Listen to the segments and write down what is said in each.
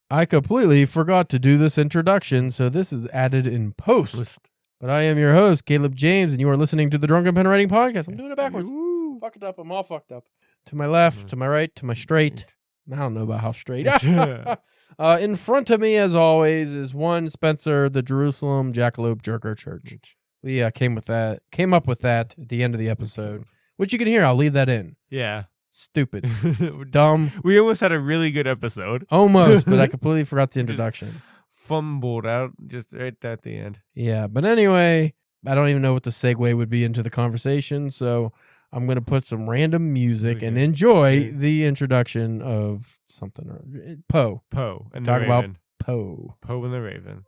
I completely forgot to do this introduction, so this is added in post. But I am your host, Caleb James, and you are listening to the Drunken Pen Writing Podcast. I'm doing it backwards. Fuck it up. I'm all fucked up. To my left, to my right, to my straight. I don't know about how straight. In front of me, as always, is one Spencer, the Jerusalem Jackalope Jerker Church. We came up with that at the end of the episode, which you can hear. I'll leave that in. Yeah. Stupid. It's dumb. We almost had a really good episode. Almost, but I completely forgot the introduction. Just fumbled out just right at the end. Yeah, but anyway, I don't even know what the segue would be into the conversation, so I'm going to put some random music and enjoy the introduction of something. Poe. Poe and Talk the about Raven. Poe. Poe and the Raven.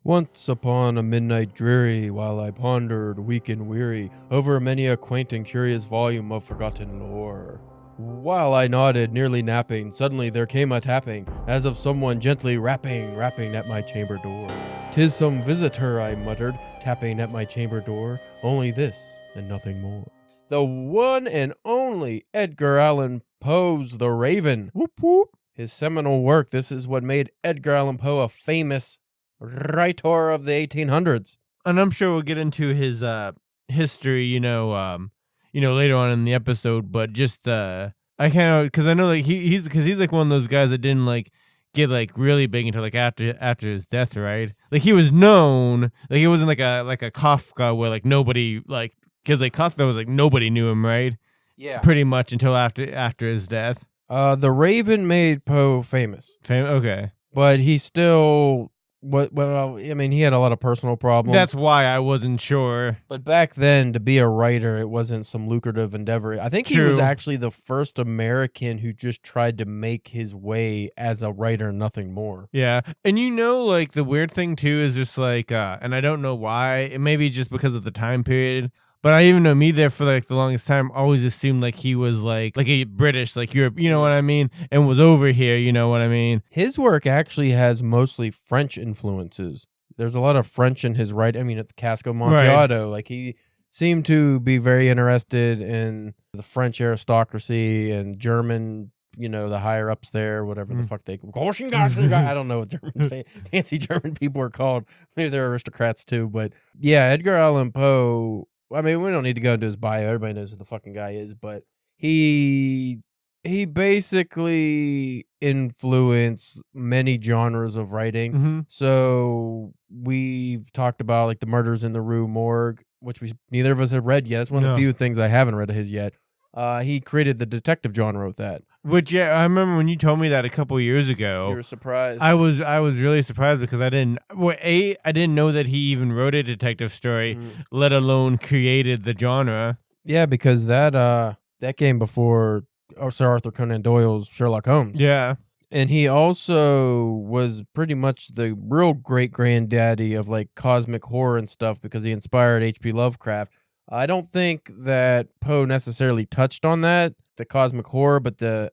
Once upon a midnight dreary, while I pondered, weak and weary, over many a quaint and curious volume of forgotten lore. While I nodded, nearly napping, suddenly there came a tapping, as of someone gently rapping at my chamber door. "'Tis some visitor," I muttered, tapping at my chamber door, "only this, and nothing more." The one and only Edgar Allan Poe's The Raven. Whoop whoop. His seminal work, this is what made Edgar Allan Poe a famous writer of the 1800s. And I'm sure we'll get into his history, later on in the episode. But just I kind of, because I know like he's like one of those guys that didn't like get like really big until like after his death, right? Like he was known, like he wasn't like a Kafka where like nobody like, because like Kafka was like nobody knew him, right? Yeah, pretty much until after his death. The Raven made Poe famous. Okay, but he still. Well, I mean, he had a lot of personal problems. That's why I wasn't sure. But back then, to be a writer, it wasn't some lucrative endeavor. I think he was actually the first American who just tried to make his way as a writer, nothing more. Yeah. And like the weird thing too is just like, and I don't know why, it may be just because of the time period, but I even know me there for like the longest time always assumed like he was like a British, like Europe, you know what I mean? And was over here, you know what I mean? His work actually has mostly French influences. There's a lot of French in his writing. I mean, at the Cask of Amontillado, like he seemed to be very interested in the French aristocracy and German, the higher ups there, whatever the fuck they I don't know what German fancy German people are called. Maybe they're aristocrats too, but yeah, Edgar Allan Poe, I mean, we don't need to go into his bio. Everybody knows who the fucking guy is, but he basically influenced many genres of writing. Mm-hmm. So we've talked about like the Murders in the Rue Morgue, which neither of us have read yet. It's one of the few things I haven't read of his yet. He created the detective genre with that. Which, yeah, I remember when you told me that a couple years ago. You were surprised. I was really surprised because I didn't know that he even wrote a detective story, let alone created the genre. Yeah, because that came before Sir Arthur Conan Doyle's Sherlock Holmes. Yeah. And he also was pretty much the real great-granddaddy of like cosmic horror and stuff because he inspired H.P. Lovecraft. I don't think that Poe necessarily touched on that, the cosmic horror, but the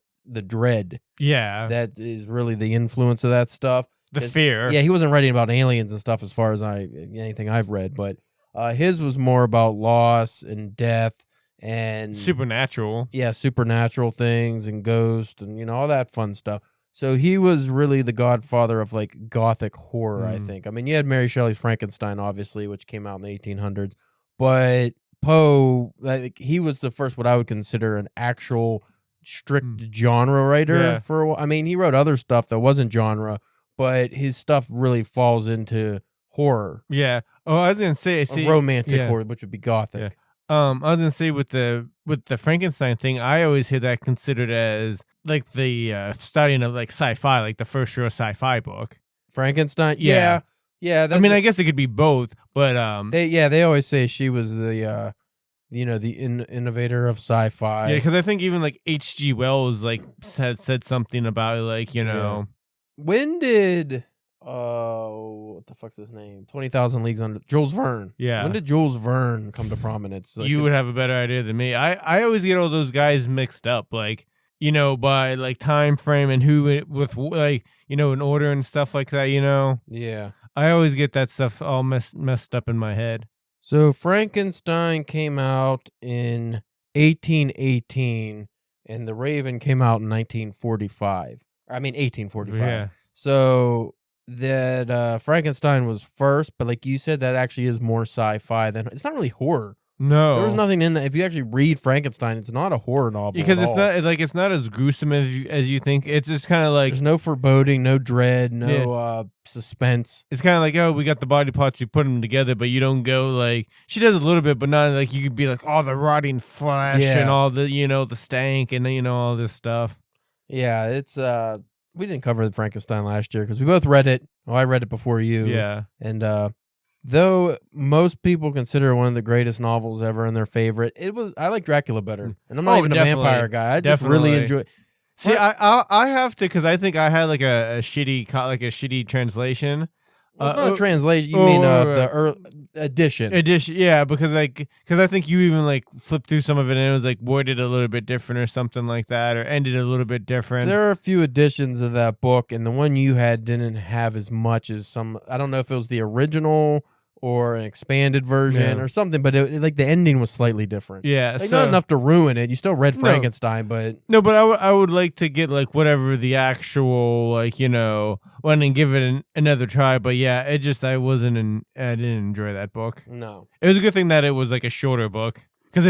dread. Yeah. That is really the influence of that stuff. The fear. Yeah, he wasn't writing about aliens and stuff as far as anything I've read, but his was more about loss and death and supernatural. Yeah, supernatural things and ghosts and all that fun stuff. So he was really the godfather of like gothic horror, I think. I mean, you had Mary Shelley's Frankenstein, obviously, which came out in the 1800s, but Poe, like, he was the first what I would consider an actual strict genre writer for a while. I mean, he wrote other stuff that wasn't genre, but his stuff really falls into horror. Yeah. Oh, I was gonna say, romantic horror, which would be gothic. Yeah. I was gonna say with the Frankenstein thing, I always hear that considered as like the studying of like sci-fi, like the first real sci-fi book. Frankenstein. Yeah. I mean, I guess it could be both, but they always say she was the the innovator of sci-fi. Yeah, because I think even like H.G. Wells like said something about like When did what the fuck's his name? 20,000 Leagues Under. Jules Verne. Yeah. When did Jules Verne come to prominence? Like, you would have a better idea than me. I always get all those guys mixed up, like, you know, by like time frame and who with like, you know, in order and stuff like that, you know. Yeah. I always get that stuff all messed up in my head. So Frankenstein came out in 1818 and The Raven came out in 1945. I mean 1845. Yeah. So that Frankenstein was first, but like you said, that actually is more sci-fi than it's not really horror. No, There was nothing in that. If you actually read Frankenstein, it's not a horror novel because at it's all. not like it's not as gruesome as you think. It's just kind of like There's no foreboding, no dread, no suspense. it's kind of like, oh, we got the body parts, we put them together, but you don't go like she does a little bit, but not like you could be like, oh, the rotting flesh and all the, you know, the stank and, you know, all this stuff. Yeah, it's we didn't cover the Frankenstein last year because we both read it. Well, I read it before you. Yeah, and though most people consider it one of the greatest novels ever and their favorite, I like Dracula better, and I'm not even a vampire guy. I just really enjoy. See, I have to, because I think I had like a shitty translation. Well, it's not a translation. You mean the edition? Edition, yeah, because I think you even like flipped through some of it and it was like worded a little bit different or something like that, or ended a little bit different. There are a few editions of that book, and the one you had didn't have as much as some. I don't know if it was the original or an expanded version or something, but like the ending was slightly different. Yeah, like so, not enough to ruin it. You still read Frankenstein, but but I would like to get like whatever the actual, like, you know, one and give it another try. But yeah, I didn't enjoy that book. No, it was a good thing that it was like a shorter book. Because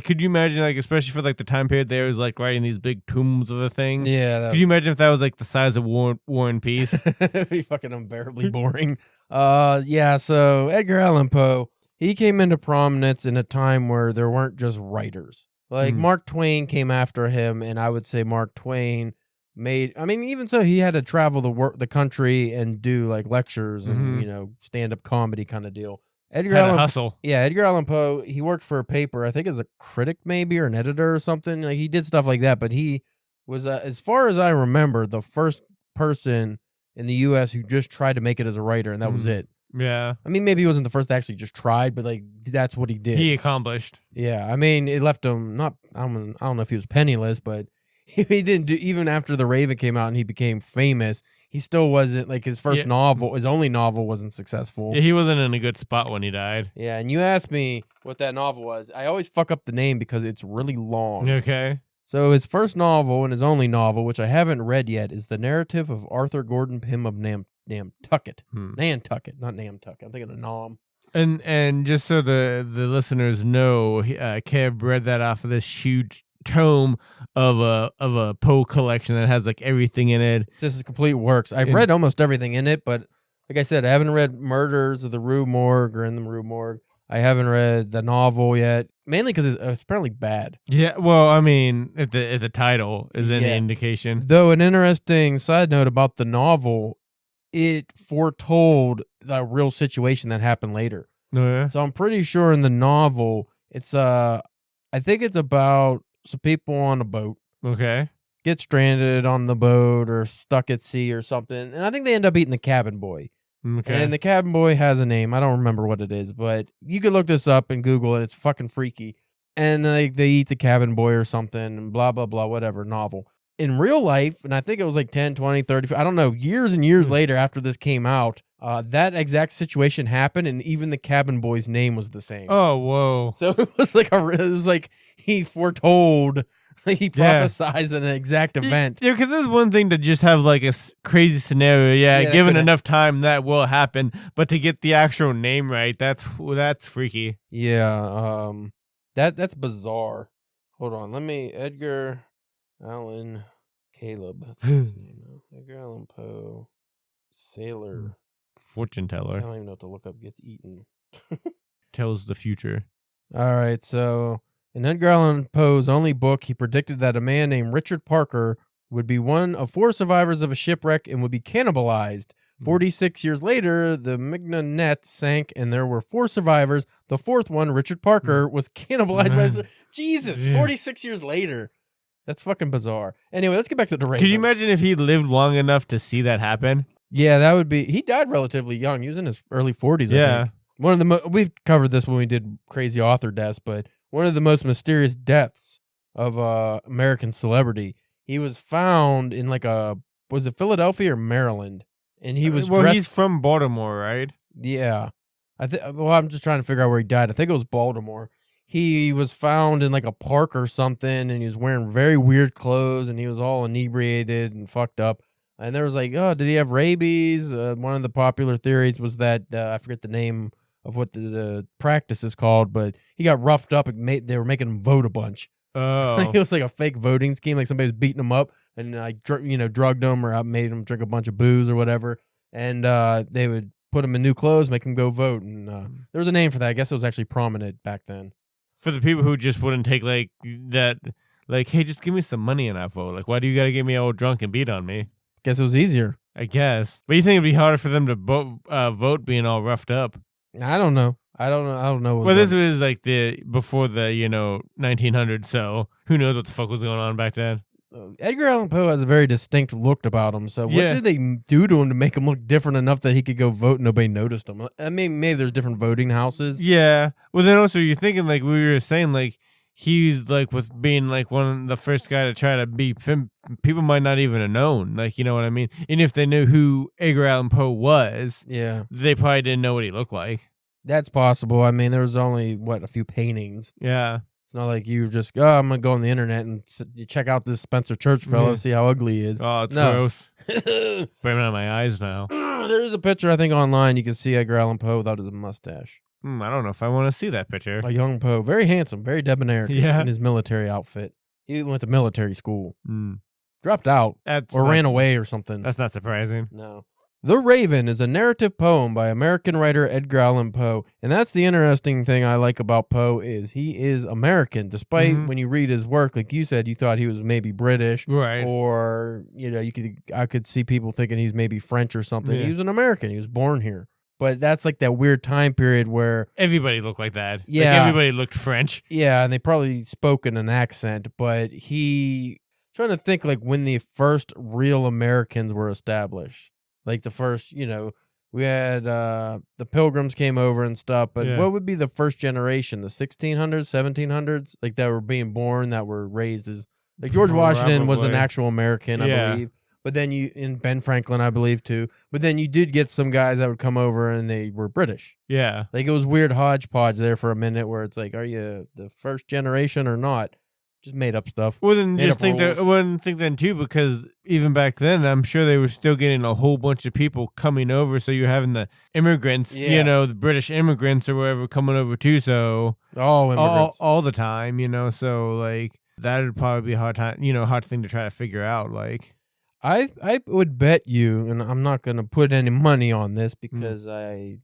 could you imagine, like, especially for like the time period they was like writing these big tomes of a thing? Yeah. Could you imagine if that was like the size of War and Peace? It'd be fucking unbearably boring. Yeah. So Edgar Allan Poe, he came into prominence in a time where there weren't just writers. Like Mark Twain came after him, and I would say Mark Twain even so, he had to travel the country and do like lectures and you know, stand up comedy kind of deal. Edgar Allan Poe, he worked for a paper, I think as a critic maybe, or an editor or something. Like, he did stuff like that, but he was, as far as I remember, the first person in the U.S. who just tried to make it as a writer, and that was it. Yeah. I mean, maybe he wasn't the first that actually just tried, but like that's what he did. He accomplished. Yeah. I mean, it left him I don't know if he was penniless, but he didn't do, even after The Raven came out and he became famous, he still wasn't, like, his first novel, his only novel wasn't successful. Yeah, he wasn't in a good spot when he died. Yeah, and you asked me what that novel was. I always fuck up the name because it's really long. Okay. So his first novel and his only novel, which I haven't read yet, is The Narrative of Arthur Gordon Pym of Nantucket. Nantucket, not Namtucket. I'm thinking of Nam. And just so the listeners know, Kev read that off of this huge tome of a Poe collection that has like everything in it. This is complete works. I've read almost everything in it, but like I said, I haven't read Murders of the Rue Morgue or In the Rue Morgue. I haven't read the novel yet, mainly because it's apparently bad. Yeah, well, I mean, if the title is any indication. Though, an interesting side note about the novel, it foretold the real situation that happened later. Oh, yeah? So I'm pretty sure in the novel, it's I think it's about some people on a boat. Okay. Get stranded on the boat or stuck at sea or something. And I think they end up eating the cabin boy. Okay. And the cabin boy has a name. I don't remember what it is, but you could look this up and Google it. It's fucking freaky. And they eat the cabin boy or something and blah, blah, blah, whatever, novel. In real life, and I think it was like 10, 20, 30, I don't know, years and years later after this came out, that exact situation happened, and even the cabin boy's name was the same. Oh, whoa. So it was like he foretold, he prophesized an exact event. Yeah, because there's one thing to just have like a crazy scenario. Yeah, given enough time, that will happen. But to get the actual name right, that's freaky. Yeah, that's bizarre. Hold on, Edgar Allan Caleb. That's his name. Edgar Allan Poe, sailor, fortune teller. I don't even know what to look up. Gets eaten. Tells the future. All right, so in Edgar Allan Poe's only book, he predicted that a man named Richard Parker would be one of 4 survivors of a shipwreck and would be cannibalized. 46 years later, the Mignonette sank, and there were 4 survivors. The 4th one, Richard Parker, was cannibalized by... Jesus, 46 years later. That's fucking bizarre. Anyway, let's get back to The Raven. Could you imagine if he lived long enough to see that happen? Yeah, that would be. He died relatively young. He was in his early 40s. I think. One of the we've covered this when we did crazy author deaths, but one of the most mysterious deaths of American celebrity. He was found in was it Philadelphia or Maryland? And he was dressed. He's from Baltimore, right? Yeah, I'm just trying to figure out where he died. I think it was Baltimore. He was found in like a park or something, and he was wearing very weird clothes, and he was all inebriated and fucked up. And there was like, oh, did he have rabies? One of the popular theories was that I forget the name of what the practice is called, but he got roughed up and they were making him vote a bunch. Oh, It was like a fake voting scheme, like somebody was beating him up and like drugged him or made him drink a bunch of booze or whatever, and they would put him in new clothes, make him go vote, and there was a name for that. I guess it was actually prominent back then. For the people who just wouldn't take like that, like, hey, just give me some money and I vote. Like, why do you got to get me all drunk and beat on me? Guess it was easier. I guess. But you think it'd be harder for them to vote being all roughed up? I don't know. I don't know. Well, this was like before the 1900s, so who knows what the fuck was going on back then? Edgar Allan Poe has a very distinct look about him. So what did they do to him to make him look different enough that he could go vote and nobody noticed him? I mean, maybe there's different voting houses. Yeah. Well, then also you're thinking like we were saying, like he's like with being like one of the first guy to try to be people might not even have known, like, you know what I mean? And if they knew who Edgar Allan Poe was, they probably didn't know what he looked like. That's possible. I mean, there was only a few paintings. Yeah. It's not like you just I'm gonna go on the internet and you check out this Spencer Church fella, see how ugly he is. Oh, it's gross. Burning on my eyes now. There is a picture I think online. You can see Edgar Allan Poe without his mustache. I don't know if I want to see that picture. A young Poe, very handsome, very debonair in his military outfit. He went to military school, dropped out, ran away or something. That's not surprising. No. The Raven is a narrative poem by American writer Edgar Allan Poe, and that's the interesting thing I like about Poe is he is American, despite when you read his work, like you said, you thought he was maybe British, right? Or I could see people thinking he's maybe French or something. Yeah. He was an American. He was born here, but that's like that weird time period where everybody looked like that. Yeah, like everybody looked French. Yeah, and they probably spoke in an accent, but trying to think like when the first real Americans were established. Like the first, we had the Pilgrims came over and stuff, but what would be the first generation? The 1600s, 1700s? Like that were being born, that were raised as, like George Washington was an actual American, I believe. But then and Ben Franklin, I believe too. But then you did get some guys that would come over and they were British. Yeah. Like it was weird hodgepodge there for a minute where it's like, are you the first generation or not? Just made up stuff. Well, then wouldn't think then too, because even back then, I'm sure they were still getting a whole bunch of people coming over. So you're having the immigrants, the British immigrants or whatever coming over too. So all the time, So like that would probably be a hard thing to try to figure out. Like I would bet you, and I'm not going to put any money on this because I'm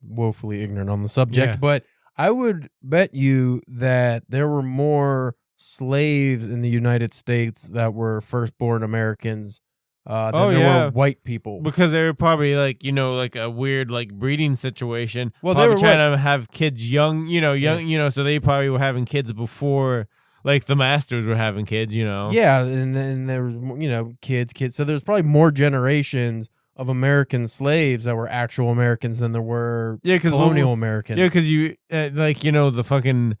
woefully ignorant on the subject, but I would bet you that there were more slaves in the United States that were firstborn Americans than there were white people, because they were probably like like a weird like breeding situation. Well, probably they were trying to have kids young, so they probably were having kids before like the masters were having kids, Yeah, and then there was kids. So there's probably more generations of American slaves that were actual Americans than there were colonial Americans. Yeah, because you the fucking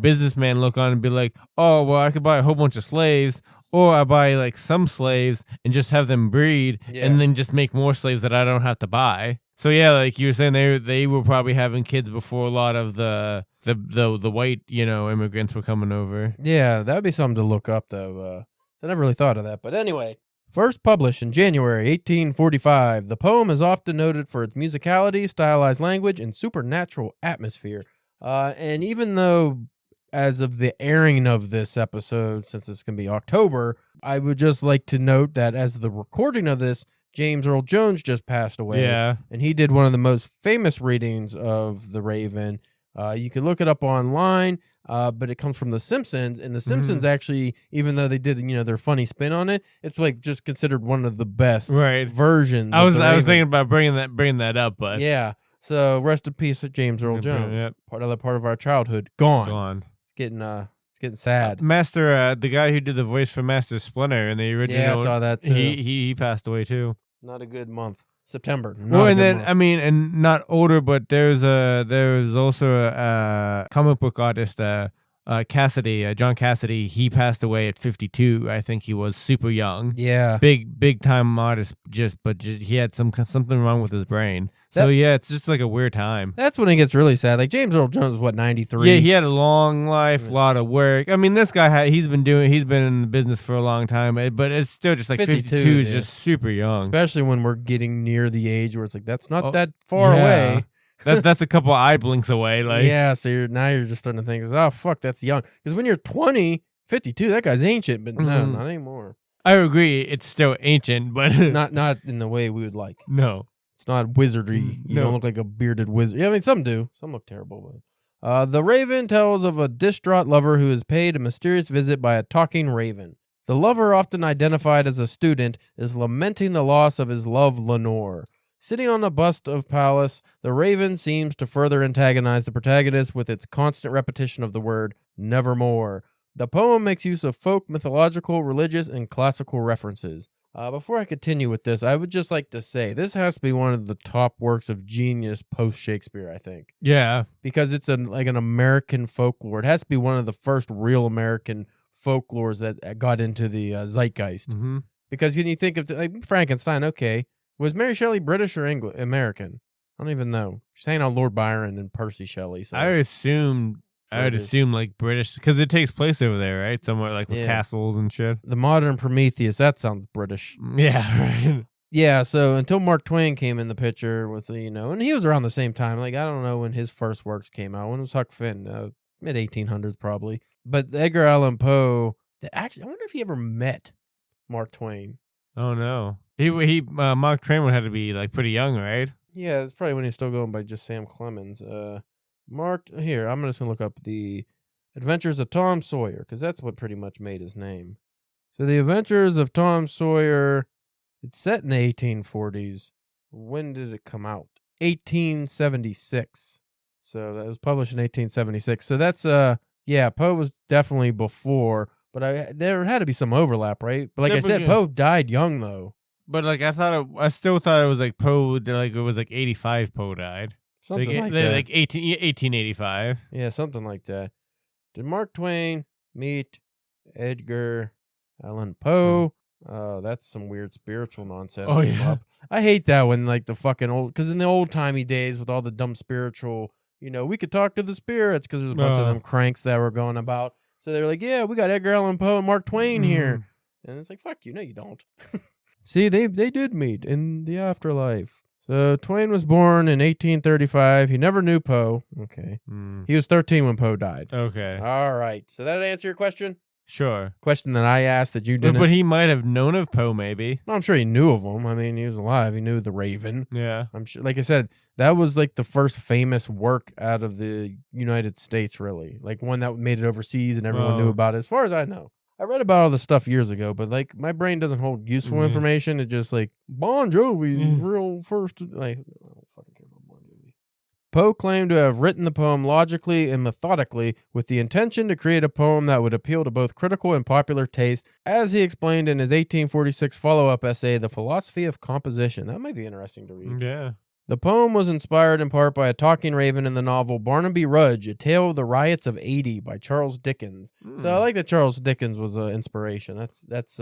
businessman look on and be like, oh, well, I could buy a whole bunch of slaves, or I buy like some slaves and just have them breed and then just make more slaves that I don't have to buy. So yeah, like you were saying, they were probably having kids before a lot of the white, immigrants were coming over. Yeah, that'd be something to look up though. I never really thought of that. But anyway, first published in January 1845, the poem is often noted for its musicality, stylized language, and supernatural atmosphere. And even though, as of the airing of this episode, since it's going to be October, I would just like to note that as the recording of this, James Earl Jones just passed away. Yeah. And he did one of the most famous readings of The Raven. You can look it up online, but it comes from The Simpsons. And The Simpsons actually, even though they did, their funny spin on it, it's like just considered one of the best versions. I was thinking about bringing that up, but yeah. So rest in peace to James Earl Jones. Yep. Part of our childhood gone. It's getting sad. Master, the guy who did the voice for Master Splinter in the original. Yeah, I saw that too. He passed away too. Not a good month. September. Well, and then I mean, and not older, but there's also a comic book artist, Cassidy, John Cassidy. He passed away at 52. I think he was super young. Yeah, big time artist. But he had something wrong with his brain. So yeah, it's just like a weird time. That's when it gets really sad. Like James Earl Jones was what, 93? Yeah, he had a long life, a lot of work. I mean, this guy he's been in the business for a long time, but it's still just like 52 is just super young. Especially when we're getting near the age where it's like that's not that far away. That's a couple eye blinks away. Like yeah, so you're just starting to think, oh fuck, that's young. Because when you're 20, 52, that guy's ancient, but no, not anymore. I agree, it's still ancient, but not in the way we would like. No. It's not wizardry. You don't look like a bearded wizard. Yeah, I mean, some do. Some look terrible. But the Raven tells of a distraught lover who is paid a mysterious visit by a talking raven. The lover, often identified as a student, is lamenting the loss of his love, Lenore. Sitting on a bust of Pallas, the raven seems to further antagonize the protagonist with its constant repetition of the word nevermore. The poem makes use of folk, mythological, religious, and classical references. Before I continue with this, I would just like to say this has to be one of the top works of genius post-Shakespeare, I think. Yeah. Because it's like an American folklore. It has to be one of the first real American folklores that got into the zeitgeist. Mm-hmm. Because when you think of like Frankenstein, okay, was Mary Shelley British or American? I don't even know. She's hanging on Lord Byron and Percy Shelley. So. I would assume like British, because it takes place over there, right? Somewhere like with castles and shit. The modern Prometheus, that sounds British. Yeah, right. Yeah, so until Mark Twain came in the picture with, and he was around the same time. Like, I don't know when his first works came out. When was Huck Finn? Mid-1800s probably. But Edgar Allan Poe, actually, I wonder if he ever met Mark Twain. Oh, no. Mark Twain would have to be like pretty young, right? Yeah, it's probably when he's still going by just Sam Clemens. Here, I'm just going to look up the Adventures of Tom Sawyer, because that's what pretty much made his name. So the Adventures of Tom Sawyer, it's set in the 1840s. When did it come out? 1876. So that was published in 1876. So that's, Poe was definitely before, but there had to be some overlap, right? But like I said, Poe died young, though. But like I still thought it was like Poe, like it was like 85 Poe died. Something like that. Like 1885. Yeah, something like that. Did Mark Twain meet Edgar Allan Poe? Oh, that's some weird spiritual nonsense came up. I hate that when like the fucking old, because in the old timey days with all the dumb spiritual, we could talk to the spirits because there's a bunch of them cranks that were going about. So they were like, yeah, we got Edgar Allan Poe and Mark Twain here. And it's like, fuck you. No, you don't. See, they did meet in the afterlife. So Twain was born in 1835. He never knew Poe. Okay. He was 13 when Poe died. Okay. All right. So that answer your question? Sure. Question that I asked that you didn't. But he might have known of Poe, maybe. I'm sure he knew of him. I mean, he was alive. He knew the Raven. Yeah. I'm sure. Like I said, that was like the first famous work out of the United States, really. Like one that made it overseas and everyone knew about it, as far as I know. I read about all this stuff years ago, but like my brain doesn't hold useful information. It just like Bon Jovi's real first. Like, I don't fucking care about Bon Jovi. Poe claimed to have written the poem logically and methodically with the intention to create a poem that would appeal to both critical and popular taste, as he explained in his 1846 follow-up essay, The Philosophy of Composition. That might be interesting to read. Yeah. The poem was inspired in part by a talking raven in the novel Barnaby Rudge, A Tale of the Riots of '80 by Charles Dickens. So I like that Charles Dickens was an inspiration. That's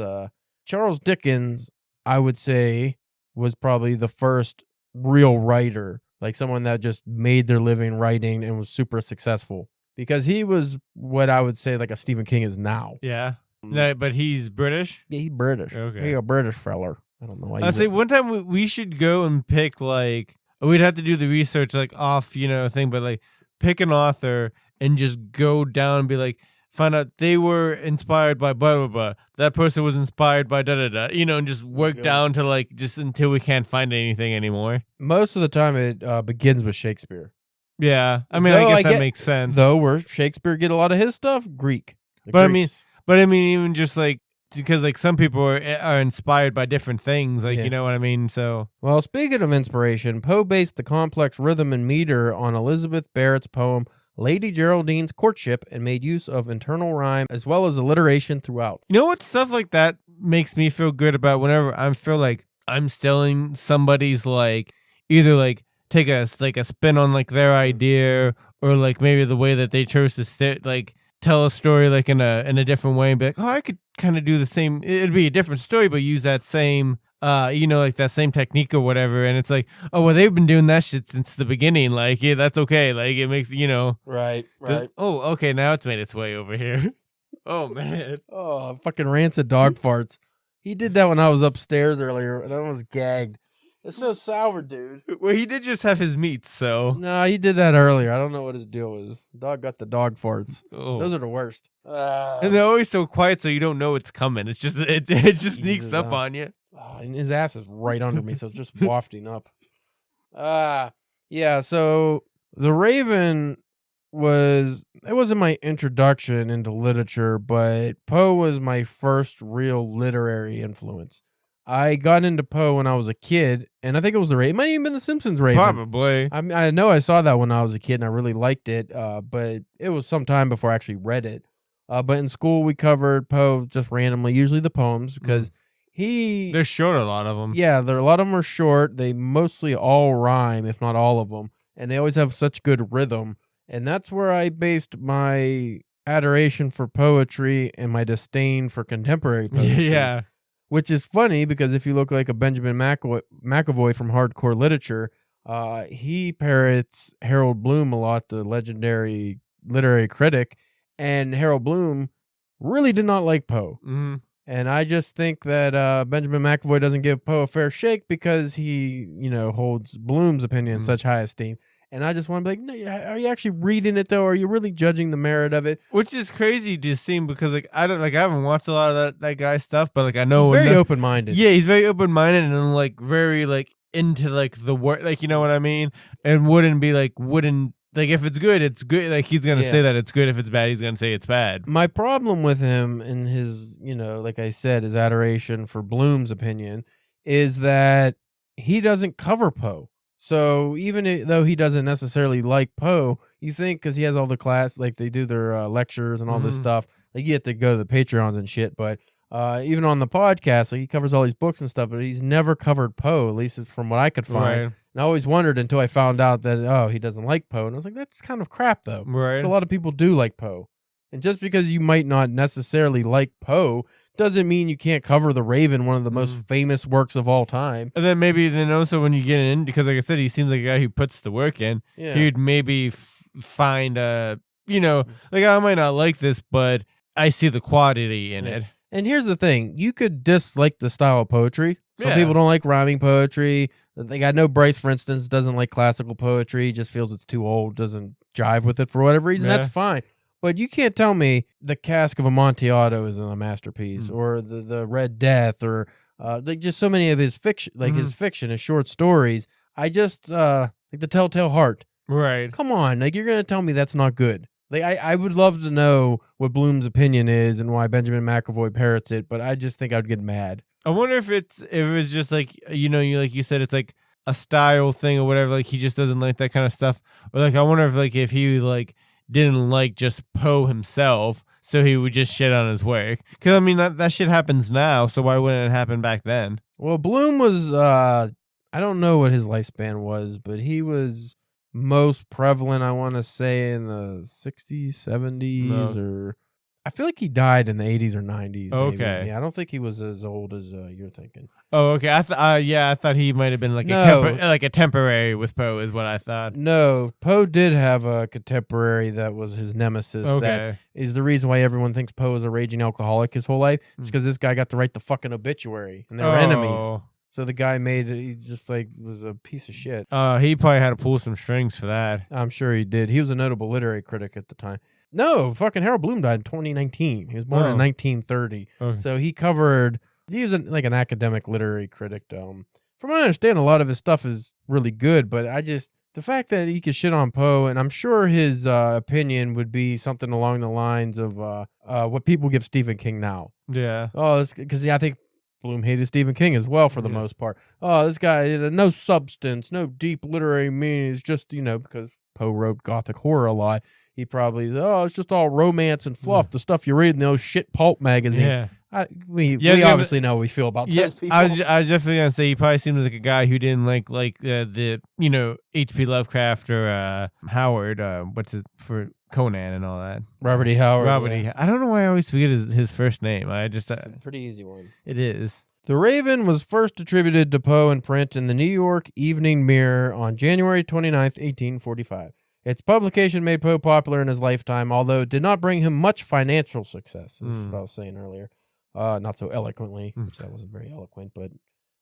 Charles Dickens, I would say, was probably the first real writer, like someone that just made their living writing and was super successful. Because he was what I would say like a Stephen King is now. Yeah. No, but he's British? Yeah, he's British. Okay. He's a British feller. I don't know why. I say one time we should go and pick like, we'd have to do the research like off, thing, but like pick an author and just go down and be like, find out they were inspired by blah, blah, blah. That person was inspired by da, da, da, and just work down to like, just until we can't find anything anymore. Most of the time it begins with Shakespeare. Yeah. I mean, I guess that makes sense. Though where Shakespeare get a lot of his stuff, Greek. But I mean, even just like, because like some people are inspired by different things, like you know what I mean. So well, speaking of inspiration, Poe based the complex rhythm and meter on Elizabeth Barrett's poem Lady Geraldine's Courtship and made use of internal rhyme as well as alliteration throughout. You know what stuff like that makes me feel good about whenever I feel like I'm stealing somebody's like either like take a spin on like their idea or like maybe the way that they chose to like tell a story like in a different way and be like, oh, I could kind of do the same. It'd be a different story, but use that same like that same technique or whatever. And it's like, oh well, they've been doing that shit since the beginning. Like, yeah, that's okay. Like it makes right. Oh, okay, now it's made its way over here. Oh man. Oh, fucking rancid dog farts. He did that when I was upstairs earlier, and I was gagged. It's so sour, dude. Well, he did just have his meat, so. No, he did that earlier. I don't know what his deal is. Dog got the dog farts. Oh. Those are the worst. And they're always so quiet, so you don't know it's coming. It's just it just sneaks up on you. And his ass is right under me, so it's just wafting up. Yeah. So the Raven wasn't my introduction into literature, but Poe was my first real literary influence. I got into Poe when I was a kid, and I think it was the Raven. It might have even been the Simpsons Raven. Probably. I know I saw that when I was a kid, and I really liked it, but it was some time before I actually read it. But in school, we covered Poe just randomly, usually the poems, because they're short, a lot of them. Yeah, a lot of them are short. They mostly all rhyme, if not all of them, and they always have such good rhythm. And that's where I based my adoration for poetry and my disdain for contemporary poetry. Yeah. Which is funny because if you look like a Benjamin McAvoy from hardcore literature, he parrots Harold Bloom a lot, the legendary literary critic. And Harold Bloom really did not like Poe. Mm-hmm. And I just think that Benjamin McAvoy doesn't give Poe a fair shake because he, holds Bloom's opinion in such high esteem. And I just want to be like, no, are you actually reading it though? Are you really judging the merit of it? Which is crazy to see because I haven't watched a lot of that guy's stuff, but I know he's very open minded. Yeah, he's very open minded and very into the work, you know what I mean? And wouldn't if it's good, it's good. Like he's gonna say that it's good. If it's bad, he's gonna say it's bad. My problem with him and his, like I said, his adoration for Bloom's opinion is that he doesn't cover Poe. So even though he doesn't necessarily like Poe, you think because he has all the class, like they do their lectures and all this stuff, like you have to go to the Patreons and shit. But even on the podcast, he covers all these books and stuff, but he's never covered Poe, at least from what I could find. Right. And I always wondered until I found out that, he doesn't like Poe. And I was like, that's kind of crap, though. Right. So a lot of people do like Poe. And just because you might not necessarily like Poe doesn't mean you can't cover The Raven, one of the most famous works of all time. And then also when you get in, because like I said, he seems like a guy who puts the work in. Yeah. He'd maybe find I might not like this, but I see the quality in it. And here's the thing. You could dislike the style of poetry. Some people don't like rhyming poetry. I know Bryce, for instance, doesn't like classical poetry, just feels it's too old, doesn't jive with it for whatever reason. That's fine. But you can't tell me the Cask of Amontillado isn't a masterpiece, or the Red Death, or just so many of his fiction, his fiction, his short stories. I just like The Telltale Heart. Right. Come on, you're gonna tell me that's not good. I would love to know what Bloom's opinion is and why Benjamin McAvoy parrots it, but I just think I'd get mad. I wonder if it's just you said, it's like a style thing or whatever. Like he just doesn't like that kind of stuff, or I wonder if he didn't like just Poe himself, so he would just shit on his work. Because that shit happens now, so why wouldn't it happen back then? Well, Bloom was I don't know what his lifespan was, but he was most prevalent, I want to say, in the 60s, 70s, or I feel like he died in the 80s or 90s. Okay. Maybe. Yeah, I don't think he was as old as you're thinking. Oh, okay. I thought he might have been a temporary with Poe is what I thought. No, Poe did have a contemporary that was his nemesis. Okay. That is the reason why everyone thinks Poe is a raging alcoholic his whole life. It's because this guy got to write the fucking obituary, and they were enemies. So the guy made it. He just was a piece of shit. He probably had to pull some strings for that. I'm sure he did. He was a notable literary critic at the time. No, fucking Harold Bloom died in 2019. He was born in 1930. Okay. So he was an academic literary critic. From what I understand, a lot of his stuff is really good, but the fact that he could shit on Poe, and I'm sure his opinion would be something along the lines of what people give Stephen King now. Yeah. Oh, because I think Bloom hated Stephen King as well for the most part. Oh, this guy, no substance, no deep literary meaning. It's just, because Poe wrote gothic horror a lot. He probably, it's just all romance and fluff, the stuff you read in those shit pulp magazines. Yeah. We obviously know how we feel about those people. I was definitely gonna say he probably seems like a guy who didn't like the H.P. Lovecraft or Howard. What's it for Conan and all that? Robert E. Howard. I don't know why I always forget his first name. It's a pretty easy one. It is. The Raven was first attributed to Poe in print in the New York Evening Mirror on January 29th, 1845. Its publication made Poe popular in his lifetime, although it did not bring him much financial success, is what I was saying earlier. Not so eloquently, which that wasn't very eloquent, but...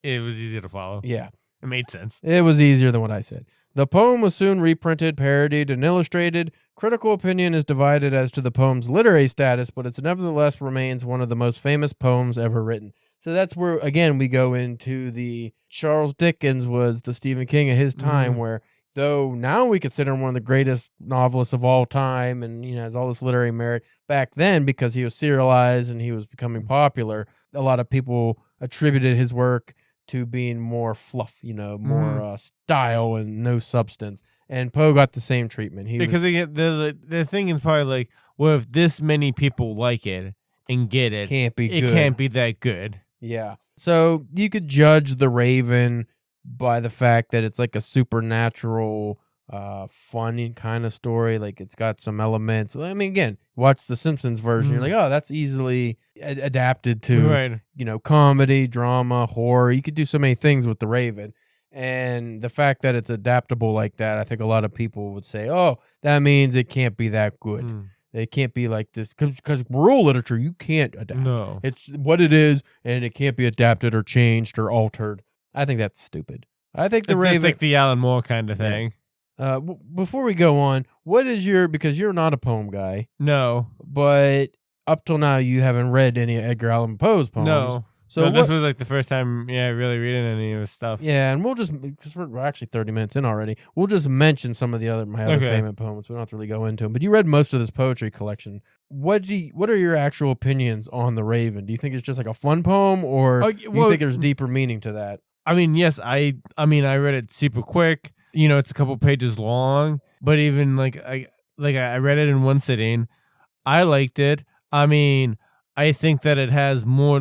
It was easy to follow. Yeah. It made sense. It was easier than what I said. The poem was soon reprinted, parodied, and illustrated. Critical opinion is divided as to the poem's literary status, but it nevertheless remains one of the most famous poems ever written. So that's where, again, we go into the Charles Dickens was the Stephen King of his time, where though now we consider him one of the greatest novelists of all time and has all this literary merit, back then, because he was serialized and he was becoming popular, a lot of people attributed his work to being more fluff, more style and no substance. And Poe got the same treatment. The thing is probably like, well, if this many people like it and get it, it can't be that good. Yeah. So you could judge The Raven by the fact that it's like a supernatural, funny kind of story. Like it's got some elements. Well, I mean, again, watch the Simpsons version. You're like, oh, that's easily adapted to, comedy, drama, horror. You could do so many things with The Raven. And the fact that it's adaptable like that, I think a lot of people would say, oh, that means it can't be that good. It can't be like this because rural literature, you can't adapt. No. It's what it is, and it can't be adapted or changed or altered. I think that's stupid. I think The Raven... It's like the Alan Moore kind of thing. Before we go on, what is because you're not a poem guy. No. But up till now, you haven't read any of Edgar Allan Poe's poems. No. So this was like the first time, really reading any of his stuff. Yeah, and we'll just, because we're actually 30 minutes in already, we'll just mention some of my other famous poems. We don't have to really go into them. But you read most of this poetry collection. What are your actual opinions on The Raven? Do you think it's just like a fun poem, or do you think there's deeper meaning to that? I mean, yes, I read it super quick. It's a couple pages long, but even I read it in one sitting. I liked it. I mean, I think that it has more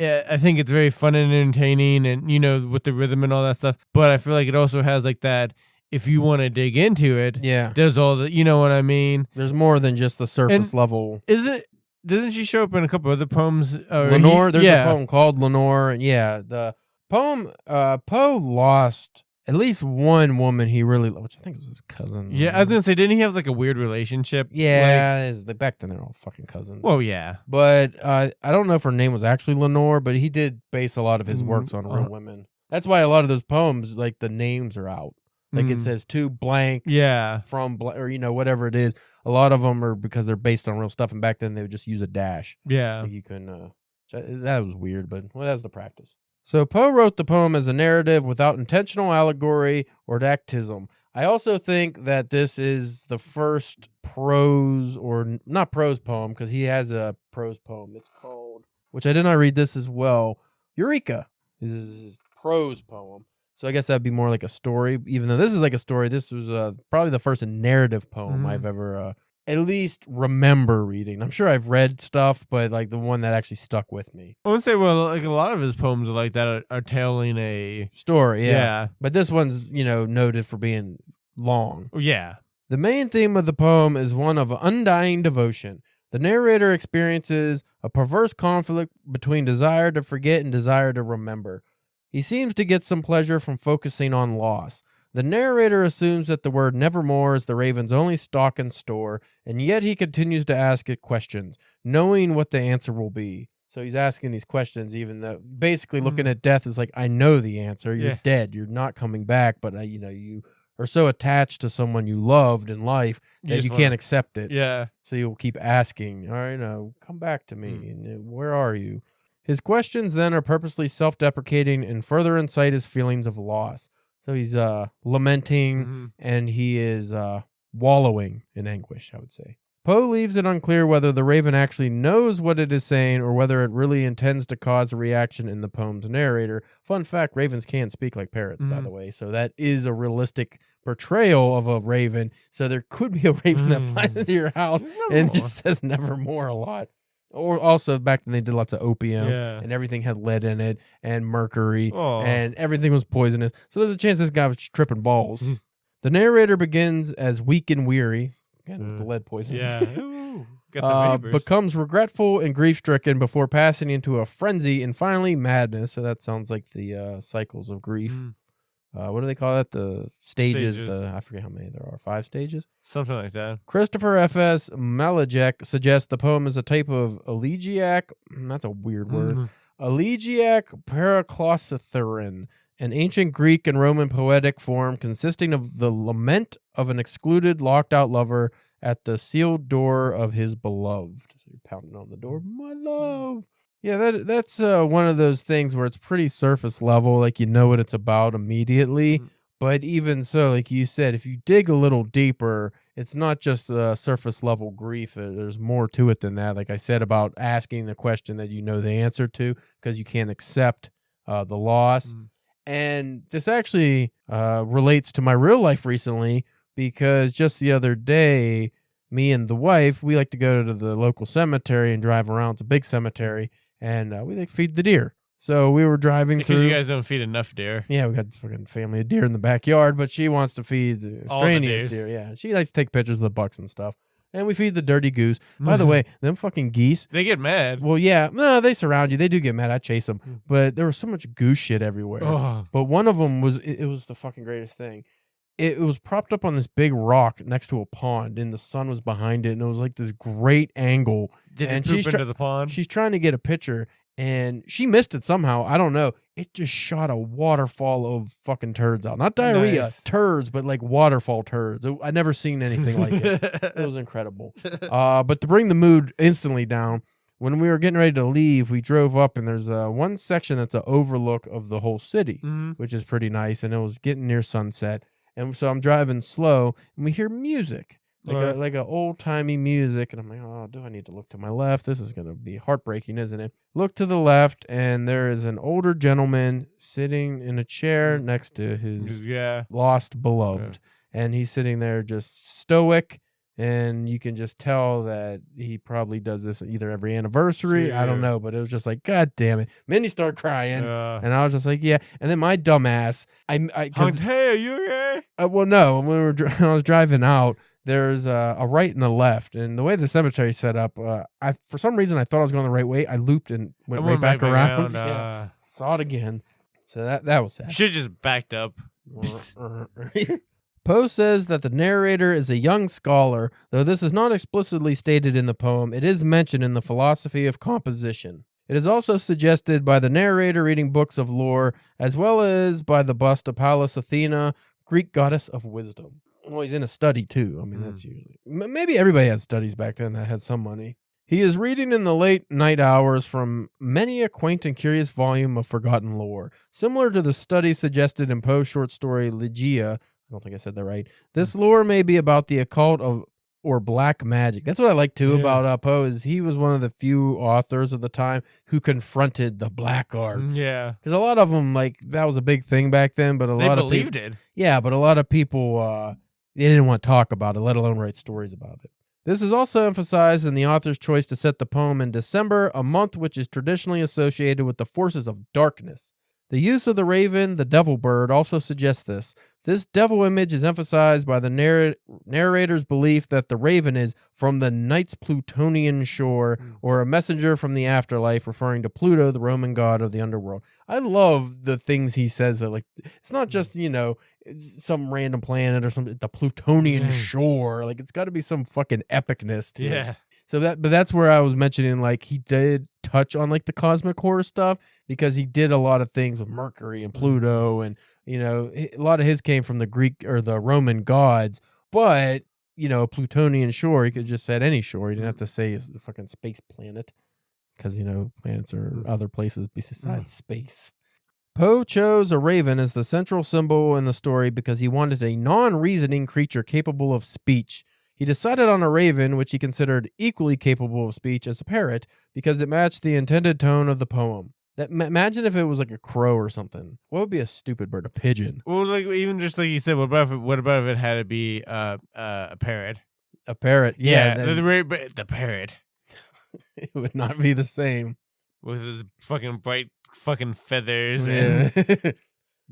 I think it's very fun and entertaining and, with the rhythm and all that stuff. But I feel like it also has that, if you want to dig into it, there's all the, you know what I mean? There's more than just the surface level. Doesn't she show up in a couple other poems? Lenore, there's a poem called Lenore. And the poem, Poe lost at least one woman he really loved, which I think was his cousin. Yeah, I was going to say, didn't he have a weird relationship? Yeah, back then they're all fucking cousins. Well, yeah. But I don't know if her name was actually Lenore, but he did base a lot of his works on real women. That's why a lot of those poems, the names are out. It says to blank from or whatever it is. A lot of them are because they're based on real stuff, and back then they would just use a dash. Yeah. You couldn't, that was weird, but that's the practice. So Poe wrote the poem as a narrative without intentional allegory or dactylism. I also think that this is the first prose, or not prose poem, because he has a prose poem. It's called, which I did not read this as well, Eureka is his prose poem. So I guess that'd be more like a story. Even though this is like a story, this was probably the first narrative poem I've ever at least remember reading. I'm sure I've read stuff, but the one that actually stuck with me. I would say, well, a lot of his poems are like that, are telling a story. Yeah. But this one's, noted for being long. Yeah. The main theme of the poem is one of undying devotion. The narrator experiences a perverse conflict between desire to forget and desire to remember. He seems to get some pleasure from focusing on loss. The narrator assumes that the word nevermore is the Raven's only stock and store, and yet he continues to ask it questions, knowing what the answer will be. So he's asking these questions, even though basically looking at death is I know the answer. You're dead. You're not coming back, but you are so attached to someone you loved in life that you can't accept it. Yeah. So you'll keep asking, all right, come back to me. And where are you? His questions then are purposely self-deprecating and further incite his feelings of loss. So he's lamenting and he is wallowing in anguish, I would say. Poe leaves it unclear whether the Raven actually knows what it is saying or whether it really intends to cause a reaction in the poem's narrator. Fun fact, ravens can't speak like parrots, by the way. So that is a realistic portrayal of a raven. So there could be a raven that flies into your house and just says nevermore a lot. Or also back then they did lots of opium and Yeah. everything had lead in it and mercury Oh. and everything was poisonous. So there's a chance this guy was tripping balls. The narrator begins as weak and weary, again with the lead poisoning. Yeah. Ooh, got the vapors. Becomes regretful and grief-stricken before passing into a frenzy and finally madness. So that sounds like the cycles of grief. What do they call that? The stages. I forget how many there are. 5 stages? Something like that. Christopher F.S. Malajek suggests the poem is a type of elegiac. That's a weird word. Elegiac paraklosithyrin, an ancient Greek and Roman poetic form consisting of the lament of an excluded, locked-out lover at the sealed door of his beloved. So you're pounding on the door, my love. Yeah, that's one of those things where it's pretty surface level, like you know what it's about immediately. But even so, like you said, if you dig a little deeper, it's not just surface level grief. There's more to it than that. Like I said about asking the question that you know the answer to because you can't accept the loss. And this actually relates to my real life recently because just the other day, me and the wife, we like to go to the local cemetery and drive around. It's a big cemetery. And we like feed the deer. So we were driving through. Because you guys don't feed enough deer. Yeah, we got a fucking family of deer in the backyard, but she wants to feed the extraneous deer. Yeah, she likes to take pictures of the bucks and stuff. And we feed the dirty goose. By the way, them fucking geese. They get mad. Well, yeah. No, they surround you. They do get mad. I chase them. But there was so much goose shit everywhere. Oh. But one of them was, it was the fucking greatest thing. It was propped up on this big rock next to a pond, and the sun was behind it, and it was like this great angle. Did it poop into the pond? She's trying to get a picture, and she missed it somehow. I don't know. It just shot a waterfall of fucking turds out. Not diarrhea, turds, but like waterfall turds. I never seen anything like it. It was incredible. But to bring the mood instantly down, when we were getting ready to leave, we drove up, and there's one section that's an overlook of the whole city, which is pretty nice, and it was getting near sunset. And so I'm driving slow, and we hear music, like a old-timey music. And I'm like, oh, do I need to look to my left? This is going to be heartbreaking, isn't it? Look to the left, and there is an older gentleman sitting in a chair next to his lost beloved. And he's sitting there just stoic, and you can just tell that he probably does this either every anniversary. I don't know, but it was just like, God damn it. Then you start crying, and I was just like, yeah. And then my dumbass, hey, are you okay? Well, no. When I was driving out, there's a right and a left, and the way the cemetery's set up, for some reason I thought I was going the right way. I looped and went right back around. Yeah. Saw it again. So that was sad. Should have just backed up. Poe says that the narrator is a young scholar, though this is not explicitly stated in the poem. It is mentioned in the philosophy of composition. It is also suggested by the narrator reading books of lore, as well as by the bust of Pallas Athena, Greek goddess of wisdom. Well, he's in a study, too. I mean, that's usually... Maybe everybody had studies back then that had some money. He is reading in the late night hours from many a quaint and curious volume of forgotten lore. Similar to the study suggested in Poe's short story, Ligeia, I don't think I said that right. This lore may be about the occult or black magic. That's what I like, too, about Poe, is he was one of the few authors of the time who confronted the black arts. Yeah. Because a lot of them, like, that was a big thing back then, but they believed it. Yeah, but a lot of people... they didn't want to talk about it, let alone write stories about it. This is also emphasized in the author's choice to set the poem in December, a month which is traditionally associated with the forces of darkness. The use of the raven, the devil bird, also suggests this. This devil image is emphasized by the narrator's belief that the raven is from the night's Plutonian shore, or a messenger from the afterlife, referring to Pluto, the Roman god of the underworld. I love the things he says. That, like, it's not just, some random planet or something. The Plutonian shore. Like, it's got to be some fucking epicness to it. So that's where I was mentioning, like, he did touch on, like, the cosmic horror stuff, because he did a lot of things with Mercury and Pluto, and a lot of his came from the Greek or the Roman gods. But a Plutonian shore, he could just said any shore. He didn't have to say it's a fucking space planet, because planets are other places besides space. Poe chose a raven as the central symbol in the story because he wanted a non-reasoning creature capable of speech. He decided on a raven, which he considered equally capable of speech as a parrot, because it matched the intended tone of the poem. Imagine if it was like a crow or something. What would be a stupid bird? A pigeon. Well, like, even just like you said, what about if it had to be a parrot? A parrot, yeah. The parrot. It would not be the same. With his fucking bright fucking feathers Yeah. and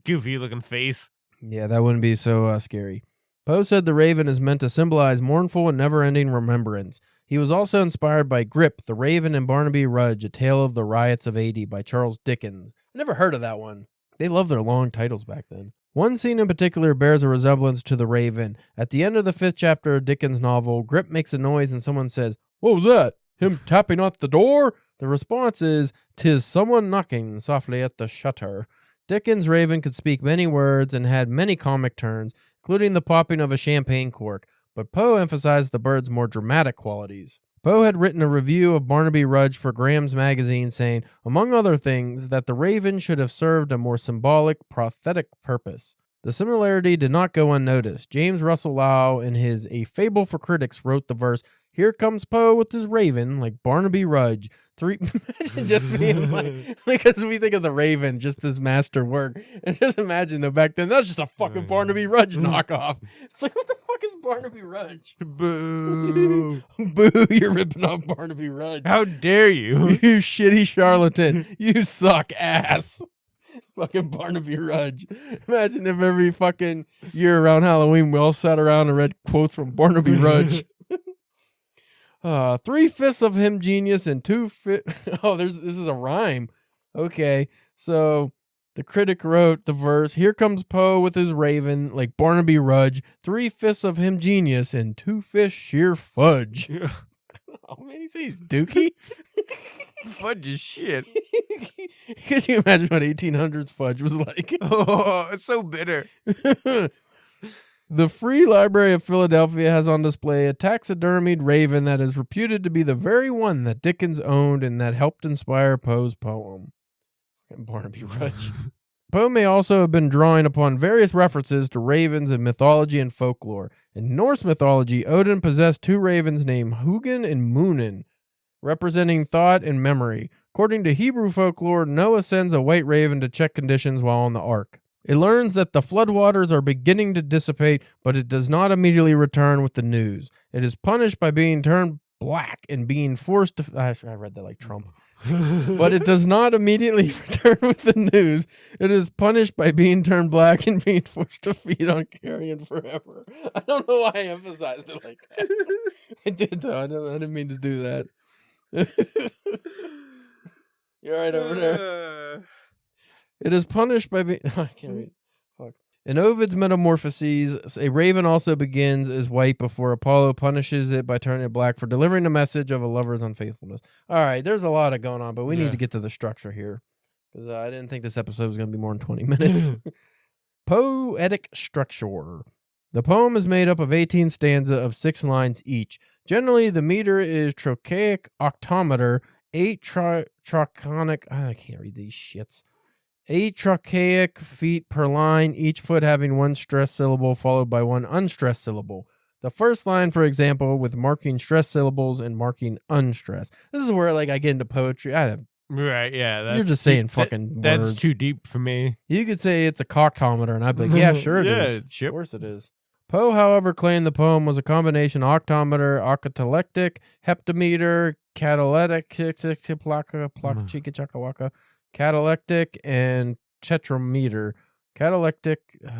goofy looking face. Yeah, that wouldn't be so scary. Poe said the raven is meant to symbolize mournful and never-ending remembrance. He was also inspired by Grip, the Raven, and Barnaby Rudge, A Tale of the Riots of '80 by Charles Dickens. I never heard of that one. They loved their long titles back then. One scene in particular bears a resemblance to the Raven. At the end of the 5th chapter of Dickens' novel, Grip makes a noise and someone says, "What was that? Him tapping at the door?" The response is, "'Tis someone knocking softly at the shutter." Dickens' Raven could speak many words and had many comic turns, including the popping of a champagne cork, but Poe emphasized the bird's more dramatic qualities. Poe had written a review of Barnaby Rudge for Graham's magazine saying, among other things, that the raven should have served a more symbolic, prophetic purpose. The similarity did not go unnoticed. James Russell Lowe, in his A Fable for Critics, wrote the verse, "Here comes Poe with his raven, like Barnaby Rudge." Imagine just being like, because we think of the Raven, just this master work. And just imagine though, back then, that's just a fucking Barnaby Rudge knockoff. It's like, what the fuck is Barnaby Rudge? Boo. Boo, you're ripping off Barnaby Rudge. How dare you? You shitty charlatan. You suck ass. Fucking Barnaby Rudge. Imagine if every fucking year around Halloween we all sat around and read quotes from Barnaby Rudge. 3/5 of him genius and 2/5. Oh, this is a rhyme. Okay, so the critic wrote the verse, "Here comes Poe with his raven, like Barnaby Rudge. 3/5 of him genius and 2/5 sheer fudge." Oh man, he says dookie. Fudge is shit. Could you imagine what 1800s fudge was like? Oh, it's so bitter. The Free Library of Philadelphia has on display a taxidermied raven that is reputed to be the very one that Dickens owned and that helped inspire Poe's poem. Barnaby Rudge. Poe may also have been drawing upon various references to ravens in mythology and folklore. In Norse mythology, Odin possessed 2 ravens named Hugin and Munin, representing thought and memory. According to Hebrew folklore, Noah sends a white raven to check conditions while on the ark. It learns that the floodwaters are beginning to dissipate, but it does not immediately return with the news. It is punished by being turned black and being forced to... I read that like Trump. But it does not immediately return with the news. It is punished by being turned black and being forced to feed on carrion forever. I don't know why I emphasized it like that. I did, though. I didn't mean to do that. You're right over there. It is punished by being... I can't read. Fuck. In Ovid's Metamorphoses, a raven also begins as white before Apollo punishes it by turning it black for delivering a message of a lover's unfaithfulness. All right, there's a lot of going on, but we need to get to the structure here. Because I didn't think this episode was going to be more than 20 minutes. Poetic structure. The poem is made up of 18 stanzas of 6 lines each. Generally, the meter is trochaic octameter, 8 trochonic... I can't read these shits. 8 trochaic feet per line, each foot having 1 stressed syllable followed by 1 unstressed syllable. The first line, for example, with marking stressed syllables and marking unstressed. This is where I get into poetry. Right, yeah. You're just saying fucking that's words. too deep for me. You could say it's a coctometer, and I'd be like, yeah, sure it is. Sure. Of course it is. Poe, however, claimed the poem was a combination of octometer, octatelectic, heptameter, catalectic, catalectic, and tetrameter. Catalectic. The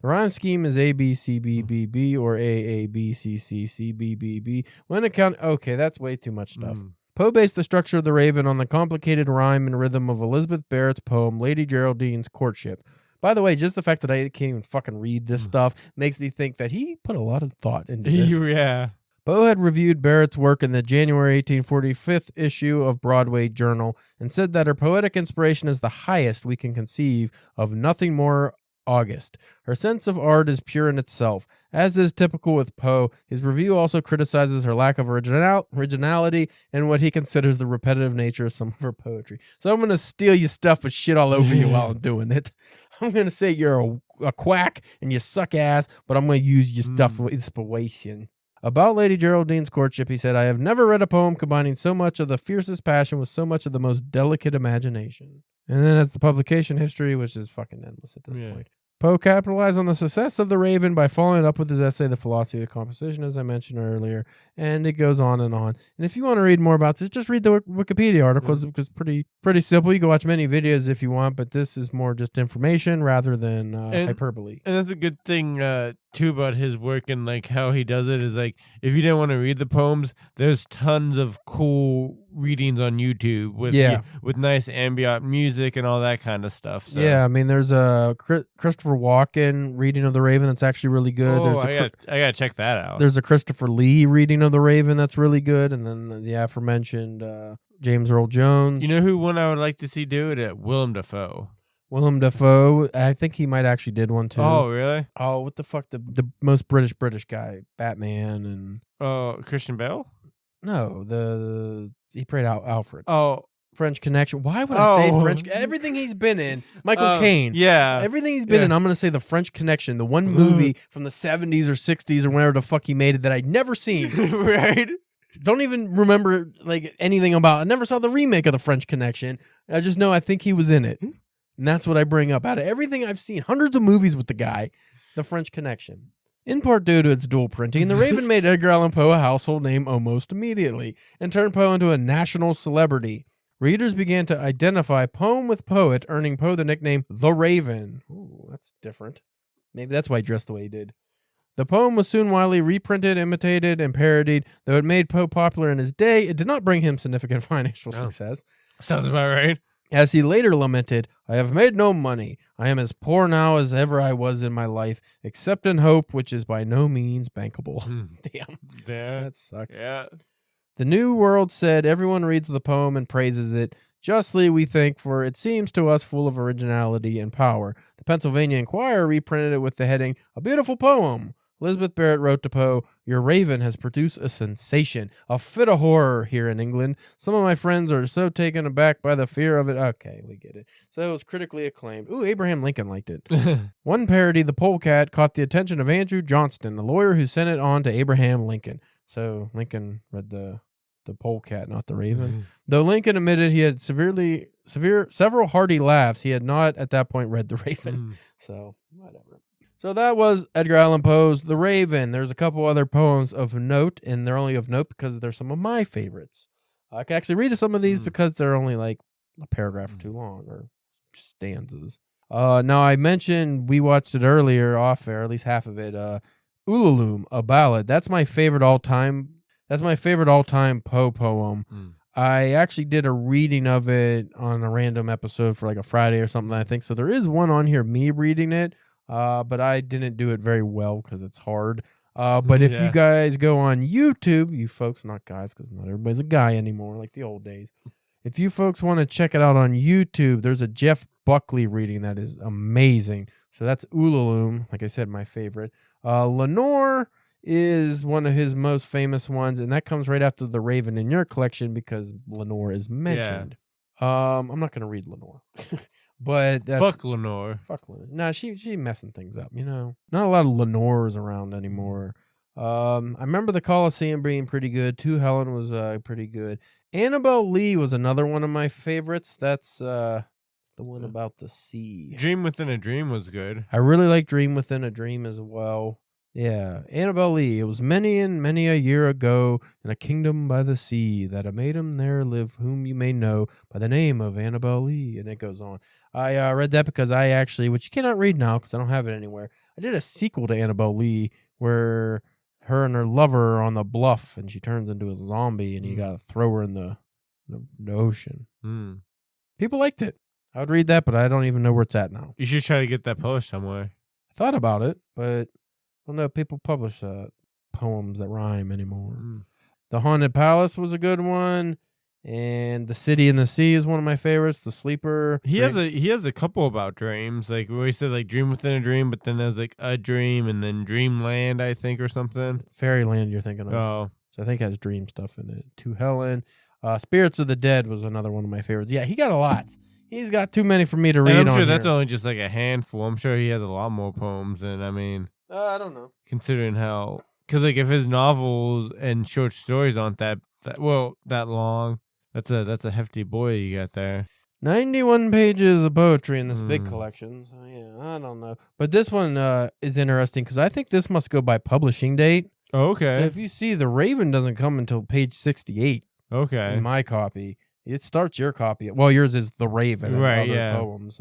rhyme scheme is A, B, C, B, B, B, or A, B, C, C, C, B, B, B. Okay, that's way too much stuff. Poe based the structure of the Raven on the complicated rhyme and rhythm of Elizabeth Barrett's poem, Lady Geraldine's Courtship. By the way, just the fact that I can't even fucking read this stuff makes me think that he put a lot of thought into this. Yeah. Poe had reviewed Barrett's work in the January 1845 issue of Broadway Journal and said that her poetic inspiration is the highest we can conceive of, nothing more august. Her sense of art is pure in itself. As is typical with Poe, his review also criticizes her lack of originality and what he considers the repetitive nature of some of her poetry. So I'm going to steal your stuff with shit all over you while I'm doing it. I'm going to say you're a quack and you suck ass, but I'm going to use your stuff for inspiration. About Lady Geraldine's Courtship, he said, I have never read a poem combining so much of the fiercest passion with so much of the most delicate imagination. And then that's the publication history, which is fucking endless at this point. Poe capitalized on the success of The Raven by following up with his essay, The Philosophy of Composition, as I mentioned earlier, and it goes on and on. And if you want to read more about this, just read the Wikipedia articles. It's pretty simple. You can watch many videos if you want, but this is more just information rather than hyperbole. And that's a good thing, too, about his work and like how he does it is like, if you didn't want to read the poems, there's tons of cool readings on YouTube with nice ambient music and all that kind of stuff. So. Yeah, I mean, there's a Christopher Walken reading of The Raven that's actually really good. Oh, I gotta check that out. There's a Christopher Lee reading of The Raven that's really good, and then the aforementioned James Earl Jones. You know who one I would like to see do it? Willem Dafoe. Willem Dafoe, I think he might actually did one too. Oh, really? Oh, what the fuck? The most British guy, Batman, and Christian Bale? No, he played Alfred. Oh, French Connection. Why would I say French? Everything he's been in, Michael Caine. Yeah, everything he's been in. I'm gonna say the French Connection, the one movie from the 70s or 60s or whenever the fuck he made it that I'd never seen. Right? Don't even remember like anything about. I never saw the remake of the French Connection. I just know I think he was in it. And that's what I bring up. Out of everything I've seen, hundreds of movies with the guy, The French Connection. In part due to its dual printing, The Raven made Edgar Allan Poe a household name almost immediately and turned Poe into a national celebrity. Readers began to identify poem with poet, earning Poe the nickname The Raven. Ooh, that's different. Maybe that's why he dressed the way he did. The poem was soon widely reprinted, imitated, and parodied. Though it made Poe popular in his day, it did not bring him significant financial success. Sounds about right. As he later lamented, I have made no money. I am as poor now as ever I was in my life, except in hope, which is by no means bankable. Damn. Yeah. That sucks. Yeah. The New World said everyone reads the poem and praises it. Justly, we think, for it seems to us full of originality and power. The Pennsylvania Inquirer reprinted it with the heading, A Beautiful Poem. Elizabeth Barrett wrote to Poe, Your Raven has produced a sensation, a fit of horror here in England. Some of my friends are so taken aback by the fear of it. Okay, we get it. So it was critically acclaimed. Ooh, Abraham Lincoln liked it. One parody, The Polecat, caught the attention of Andrew Johnston, the lawyer who sent it on to Abraham Lincoln. So Lincoln read the Polecat, not the Raven. Though Lincoln admitted he had several hearty laughs, he had not at that point read the Raven. So whatever. So that was Edgar Allan Poe's The Raven. There's a couple other poems of note, and they're only of note because they're some of my favorites. I can actually read some of these because they're only like a paragraph or too long, or stanzas. Now, I mentioned we watched it earlier off air, at least half of it. Ulalume, a ballad. That's my favorite all-time Poe poem. I actually did a reading of it on a random episode for like a Friday or something, I think. So there is one on here, me reading it. But I didn't do it very well because it's hard. But if you guys go on YouTube, you folks, not guys, because not everybody's a guy anymore, like the old days. If you folks want to check it out on YouTube, there's a Jeff Buckley reading that is amazing. So that's Ulalume, like I said, my favorite. Lenore is one of his most famous ones, and that comes right after The Raven in your collection because Lenore is mentioned. I'm not going to read Lenore. But that's, fuck Lenore. Fuck Lenore. Nah, she messing things up, you know. Not a lot of Lenores around anymore. I remember the Coliseum being pretty good. To Helen was pretty good. Annabelle Lee was another one of my favorites. That's the one about the sea. Dream Within a Dream was good. I really like Dream Within a Dream as well. Yeah, Annabelle Lee. It was many and many a year ago in a kingdom by the sea that a maiden there lived whom you may know by the name of Annabelle Lee. And it goes on. I read that because I actually, which you cannot read now because I don't have it anywhere, I did a sequel to Annabelle Lee where her and her lover are on the bluff and she turns into a zombie and you got to throw her in the ocean. People liked it. I would read that, but I don't even know where it's at now. You should try to get that published somewhere. I thought about it, but I don't know if people publish poems that rhyme anymore. The Haunted Palace was a good one, and The City in the Sea is one of my favorites. The Sleeper. He has a couple about dreams, like where he said like Dream Within a Dream, but then there's like A Dream and then Dreamland, I think, or something. Fairyland you're thinking of. Oh. So I think it has dream stuff in it. To Helen. Spirits of the Dead was another one of my favorites. Yeah, he got a lot. He's got too many for me to read. And I'm sure on that's here. only just like a handful. I'm sure he has a lot more poems, and I mean, I don't know. Considering how, because like if his novels and short stories aren't that long, that's a hefty boy you got there. 91 pages of poetry in this big collection. So, yeah, I don't know. But this one is interesting because I think this must go by publishing date. Oh, okay. So if you see, The Raven doesn't come until page 68 okay. in my copy. It starts your copy. Well, yours is The Raven and Right, other yeah. poems.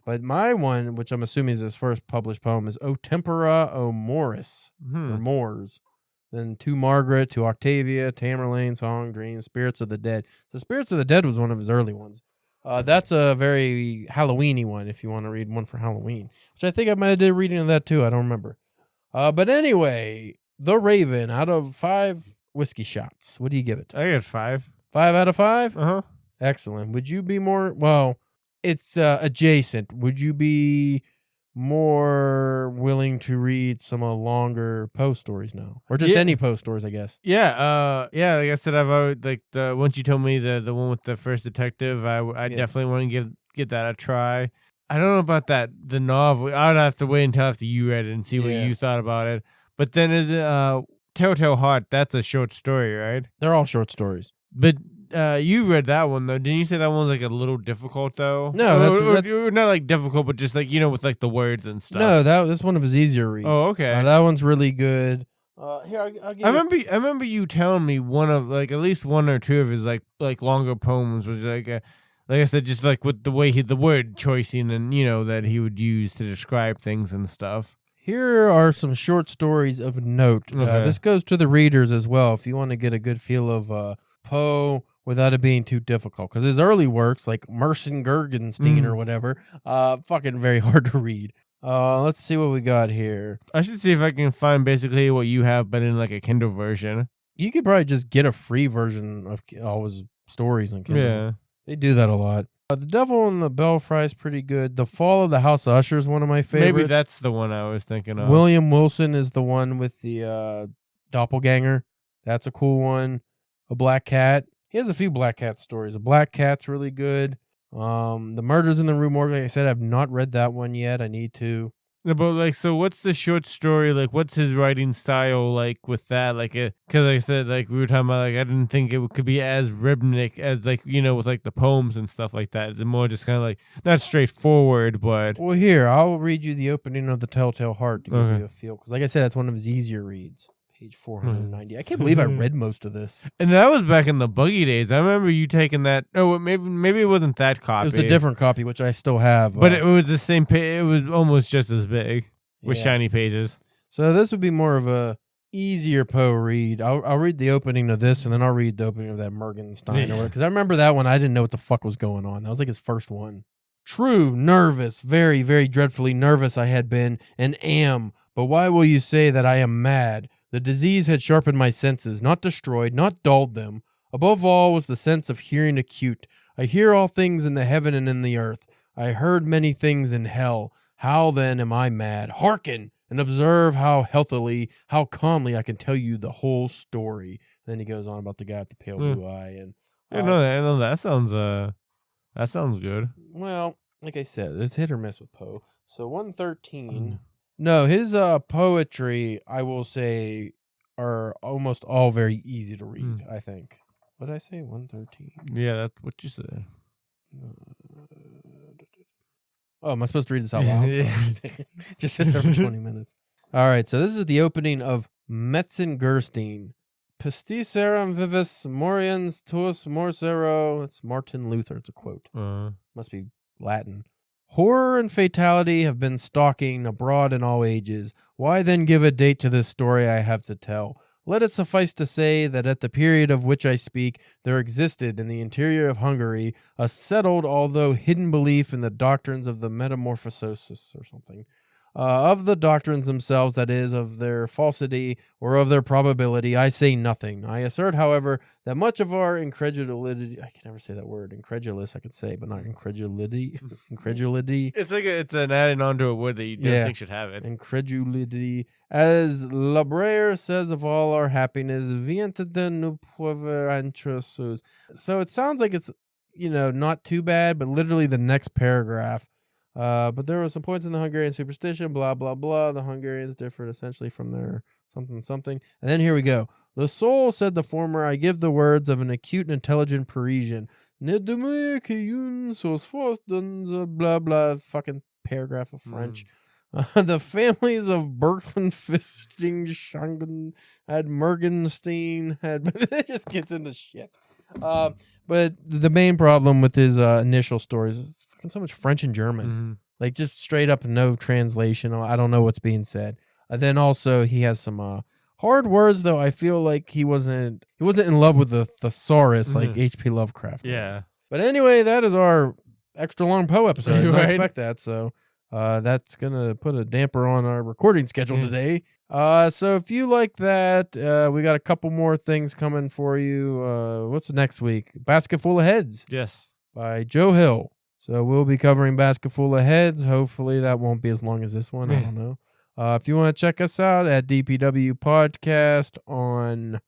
But my one, which I'm assuming is his first published poem, is O Tempora, O Morris, or Moors. Then To Margaret, To Octavia, Tamerlane, Song, Dream, Spirits of the Dead. The Spirits of the Dead was one of his early ones. That's a very Halloween-y one if you want to read one for Halloween, which I think I might have did reading of that too. I don't remember. But anyway, The Raven, out of 5 whiskey shots. What do you give it? I get 5. 5 out of 5? Uh-huh. Excellent. Would you be more, well, it's adjacent. Would you be more willing to read some longer Poe stories now? Or just any Poe stories, I guess? Yeah, like I said, I've always, like, once you told me the one with the first detective, I definitely want to give that a try. I don't know about the novel. I'd have to wait until after you read it and see what you thought about it. But then is it Telltale Heart? That's a short story, right? They're all short stories. But you read that one though. Didn't you say that one was like a little difficult though? No, that's not like difficult, but just like with like the words and stuff. No, that's one of his easier reads. Oh, okay. That one's really good. Here, I'll give I remember you telling me one of like at least one or two of his like longer poems was like I said, just like with the way the word choicing and that he would use to describe things and stuff. Here are some short stories of note. Okay. This goes to the readers as well if you want to get a good feel of Poe without it being too difficult. Because his early works, like Merson Gergenstein or whatever, fucking very hard to read. Let's see what we got here. I should see if I can find basically what you have, but in like a Kindle version. You could probably just get a free version of all his stories on Kindle. Yeah. They do that a lot. The Devil and the Belfry is pretty good. The Fall of the House of Usher is one of my favorites. Maybe that's the one I was thinking of. William Wilson is the one with the doppelganger. That's a cool one. A Black Cat. He has a few Black Cat stories. A Black Cat's really good. The Murders in the Rue Morgue, like I said, I've not read that one yet. I need to. But like, so what's the short story like? What's his writing style like with that? Like, because like I said, like we were talking about, like I didn't think it could be as rhythmic as like with like the poems and stuff like that. Is it more just kind of like not straightforward, but well, here I'll read you the opening of the Telltale Heart to give you a feel. Because like I said, that's one of his easier reads. Page 490. I can't believe I read most of this. And that was back in the buggy days. I remember you taking that. Oh, maybe it wasn't that copy. It was a different copy, which I still have. But it was the same page. It was almost just as big with shiny pages. So this would be more of a easier Poe read. I'll read the opening of this, and then I'll read the opening of that Morgenstein. Because I remember that one. I didn't know what the fuck was going on. That was like his first one. True, nervous, very, very dreadfully nervous I had been and am. But why will you say that I am mad? The disease had sharpened my senses, not destroyed, not dulled them. Above all was the sense of hearing acute. I hear all things in the heaven and in the earth. I heard many things in hell. How then am I mad? Hearken and observe how healthily, how calmly I can tell you the whole story. Then he goes on about the guy with the pale blue eye. And I know that sounds good. Well, like I said, it's hit or miss with Poe. So 113. No, his poetry, I will say, are almost all very easy to read, I think. What did I say? 113? Yeah, that's what you said. Oh, am I supposed to read this out loud? Just sit there for 20 minutes. All right, so this is the opening of Metzengerstein. Pistis vivis moriens tuus morsero. It's Martin Luther. It's a quote. Must be Latin. Horror and fatality have been stalking abroad in all ages. Why then give a date to this story I have to tell? Let it suffice to say that at the period of which I speak, there existed in the interior of Hungary a settled, although hidden belief in the doctrines of the metamorphosis or something. Of the doctrines themselves, that is, of their falsity or of their probability, I say nothing. I assert, however, that much of our incredulity, I can never say that word, incredulous I could say, but not incredulity. Incredulity. It's like it's an adding on to a word that you don't think should have it. Incredulity. As Labrayer says of all our happiness, vient de nous pouvoir entresus. So it sounds like it's, not too bad, but literally the next paragraph. But there were some points in the Hungarian superstition, blah, blah, blah. The Hungarians differed essentially from their something. And then here we go. The soul, said the former, I give the words of an acute and intelligent Parisian. Nedemir Kiyun Sos Forstens blah blah fucking paragraph of French. The families of Berkman, Fisting, Shangen, had Mergenstein, it just gets into shit. But the main problem with his initial stories is fucking so much French and German. Like just straight up no translation. I don't know what's being said. Then also he has some hard words though. I feel like he wasn't in love with the thesaurus like H.P. Lovecraft. Yeah. Was. But anyway, that is our extra long Poe episode. I didn't expect that, so that's gonna put a damper on our recording schedule today. So if you like that, we got a couple more things coming for you. What's next week? Basket Full of Heads. Yes. By Joe Hill. So we'll be covering Basket Full of Heads. Hopefully that won't be as long as this one. I don't know. If you want to check us out at DPW Podcast on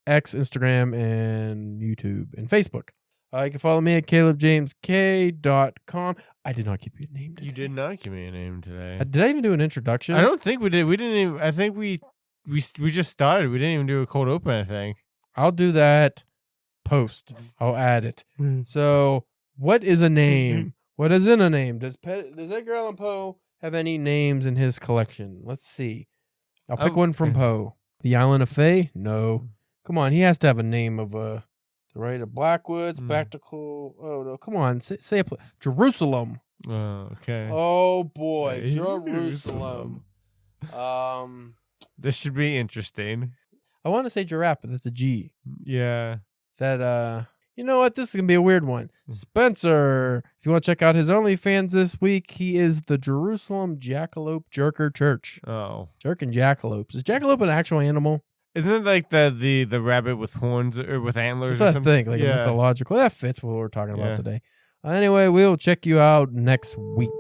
X, Instagram, and YouTube and Facebook. You can follow me at CalebJamesK.com. I did not give you a name today. You did not give me a name today. Did I even do an introduction? I don't think we did. We didn't even. I think we just started. We didn't even do a cold open, I think. I'll do that post. I'll add it. So, what is a name? What is in a name? Does Edgar Allan Poe have any names in his collection? Let's see. I'll pick one from Poe. The Island of Fae? No. Come on, he has to have a name of a Blackwood, Spectacle. Oh no, come on, say a place. Jerusalem. Oh, okay. Oh boy, Jerusalem. This should be interesting. I want to say giraffe, but that's a G. Yeah. That you know what? This is gonna be a weird one. Spencer, if you want to check out his OnlyFans this week, he is the Jerusalem Jackalope Jerker Church. Oh, jerking jackalopes. Is jackalope an actual animal? Isn't it like the rabbit with horns or with antlers? That's what I think, like a mythological. That fits what we're talking about today. Anyway, we'll check you out next week.